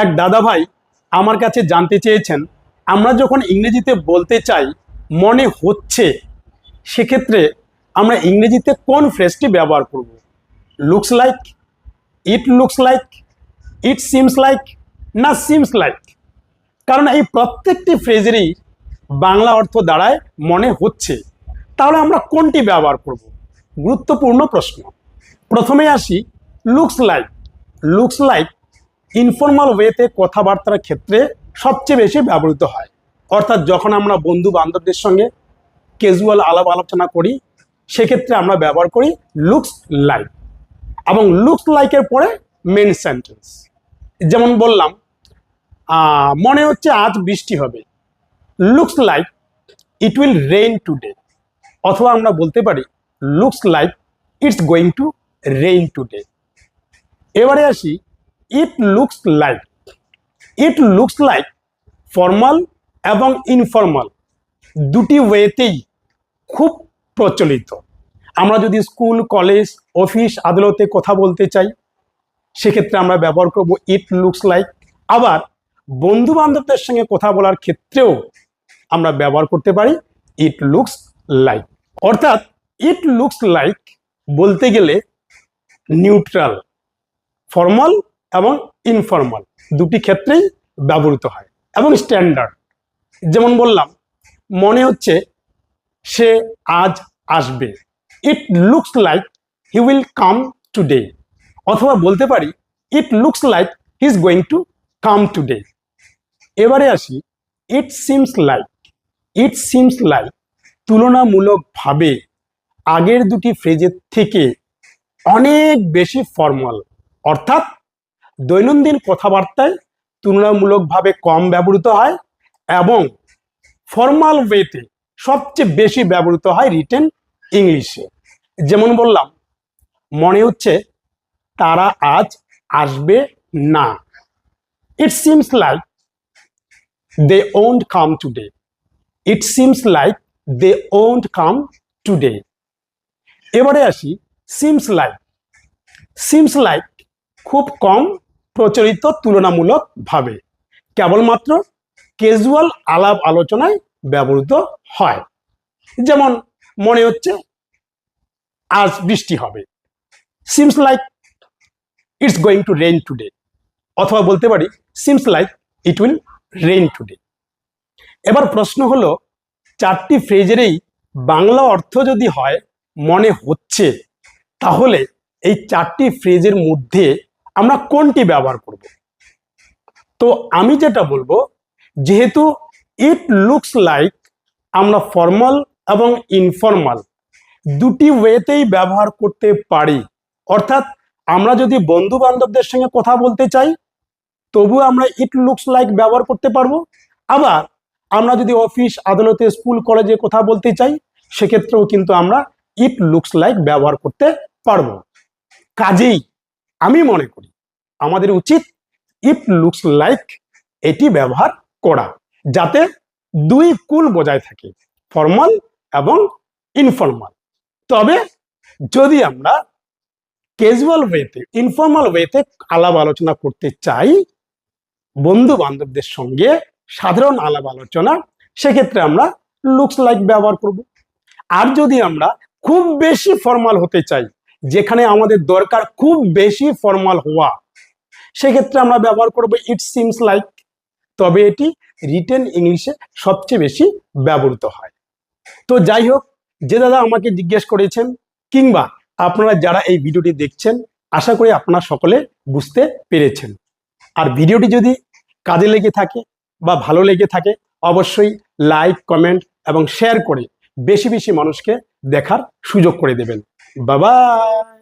এক দাদা ভাই আমার কাছে জানতে চেয়েছেন, আমরা যখন ইংরেজিতে বলতে চাই মনে হচ্ছে, সেক্ষেত্রে আমরা ইংরেজিতে কোন ফ্রেজটি ব্যবহার করব? Looks like, it looks like, it seems like, না সিমস লাইক? কারণ এই প্রত্যেকটি ফ্রেজেরই বাংলা অর্থ দাঁড়ায় মনে হচ্ছে। তাহলে আমরা কোনটি ব্যবহার করব? গুরুত্বপূর্ণ প্রশ্ন। প্রথমে আসি looks like. Looks like informal ওয়েতে কথাবার্তার ক্ষেত্রে সবচেয়ে বেশি ব্যবহৃত হয়। অর্থাৎ যখন আমরা বন্ধু বান্ধবদের সঙ্গে ক্যাজুয়াল আলাপ আলোচনা করি, সেক্ষেত্রে আমরা ব্যবহার করি লুকস লাইক। এবং লুকস লাইকের পরে মেন সেন্টেন্স। যেমন বললাম, মনে হচ্ছে আজ বৃষ্টি হবে, looks like it will rain today. অথবা আমরা বলতে পারি looks like it's going to rain today. এবারে আসি ইট লুকস লাইক। ইট লুকস লাইক ফর্মাল এবং ইনফর্মাল দুটি ওয়েতেই খুব প্রচলিত। আমরা যদি স্কুল, কলেজ, অফিস, আদালতে কথা বলতে চাই, সেক্ষেত্রে আমরা ব্যবহার করব ইট লুকস লাইক। আবার বন্ধু বান্ধবদের সঙ্গে কথা বলার ক্ষেত্রেও আমরা ব্যবহার করতে পারি ইট লুকস লাইক। অর্থাৎ ইট লুকস লাইক বলতে গেলে নিউট্রাল, ফর্মাল এবং ইনফর্মাল দুটি ক্ষেত্রেই ব্যবহৃত হয় এবং স্ট্যান্ডার্ড। যেমন বললাম, মনে হচ্ছে সে আজ আসবে, it looks like he will come today. অথবা বলতে পারি it looks like he is going to come today. এবারে আসি it seems like. It seems like তুলনামূলকভাবে আগের দুটি ফ্রেজের থেকে অনেক বেশি ফর্মাল, অর্থাৎ দৈনন্দিন কথাবার্তায় তুলনামূলকভাবে কম ব্যবহৃত হয় এবং ফর্মাল ওয়েতে সবচেয়ে বেশি ব্যবহৃত হয় রিটেন ইংলিশে। যেমন বললাম, মনে হচ্ছে তারা আজ আসবে না, it seems like they won't come today. It seems like they won't come today. এবারে আসি সিমস লাইক। সিমস লাইক খুব কম প্রচলিত তুলনামূলকভাবে, কেবলমাত্র ক্যাজুয়াল আলাপ আলোচনায় ব্যবহৃত হয়। যেমন মনে হচ্ছে আজ বৃষ্টি হবে, seems like it's going to rain today. অথবা বলতে পারি seems like it will rain today. এবার প্রশ্ন হলো, চারটি ফ্রেজেরই বাংলা অর্থ যদি হয় মনে হচ্ছে, তাহলে এই চারটি ফ্রেজের মধ্যে আমরা কোনটি ব্যবহার করব? তো আমি যেটা বলবো, যেহেতু ইট লুকস লাইক আমরা ফর্মাল এবং ইনফর্মাল দুটি ওয়েতেই ব্যবহার করতে পারি। অর্থাৎ আমরা যদি বন্ধু বান্ধবদের সঙ্গে কথা বলতে চাই, তবু আমরা ইট লুকস লাইক ব্যবহার করতে পারবো। আবার আমরা যদি অফিস, আদালতে, স্কুল, কলেজে কথা বলতে চাই, সেক্ষেত্রেও কিন্তু আমরা ইট লুকস লাইক ব্যবহার করতে পারবো। কাজেই আমি মনে করি আমাদের উচিত ইট লুকস লাইক এটি ব্যবহার করা, যাতে দুই কুল বজায় থাকে, ফর্মাল এবং ইনফর্মাল। তবে যদি আমরা ক্যাজুয়াল ওয়েতে, ইনফর্মাল ওয়েতে আলাপ আলোচনা করতে চাই বন্ধু বান্ধবদের সঙ্গে, সাধারণ আলাপ আলোচনা, সেক্ষেত্রে আমরা লুকস লাইক ব্যবহার করব। আর যদি আমরা খুব বেশি ফর্মাল হতে চাই, যেখানে আমাদের দরকার খুব বেশি ফর্মাল হওয়া, সেক্ষেত্রে আমরা ব্যবহার করব ইট সিমস লাইক। তবে এটি রিটেন ইংলিশে সবচেয়ে বেশি ব্যবহৃত হয়। তো যাই হোক, যে দাদা আমাকে জিজ্ঞেস করেছেন, কিংবা আপনারা যারা এই ভিডিওটি দেখছেন, আশা করি আপনারা সকলে বুঝতে পেরেছেন। আর ভিডিওটি যদি কাজে লেগে থাকে বা ভালো লেগে থাকে, অবশ্যই লাইক, কমেন্ট এবং শেয়ার করে বেশি বেশি মানুষকে দেখার সুযোগ করে দেবেন। Bye bye.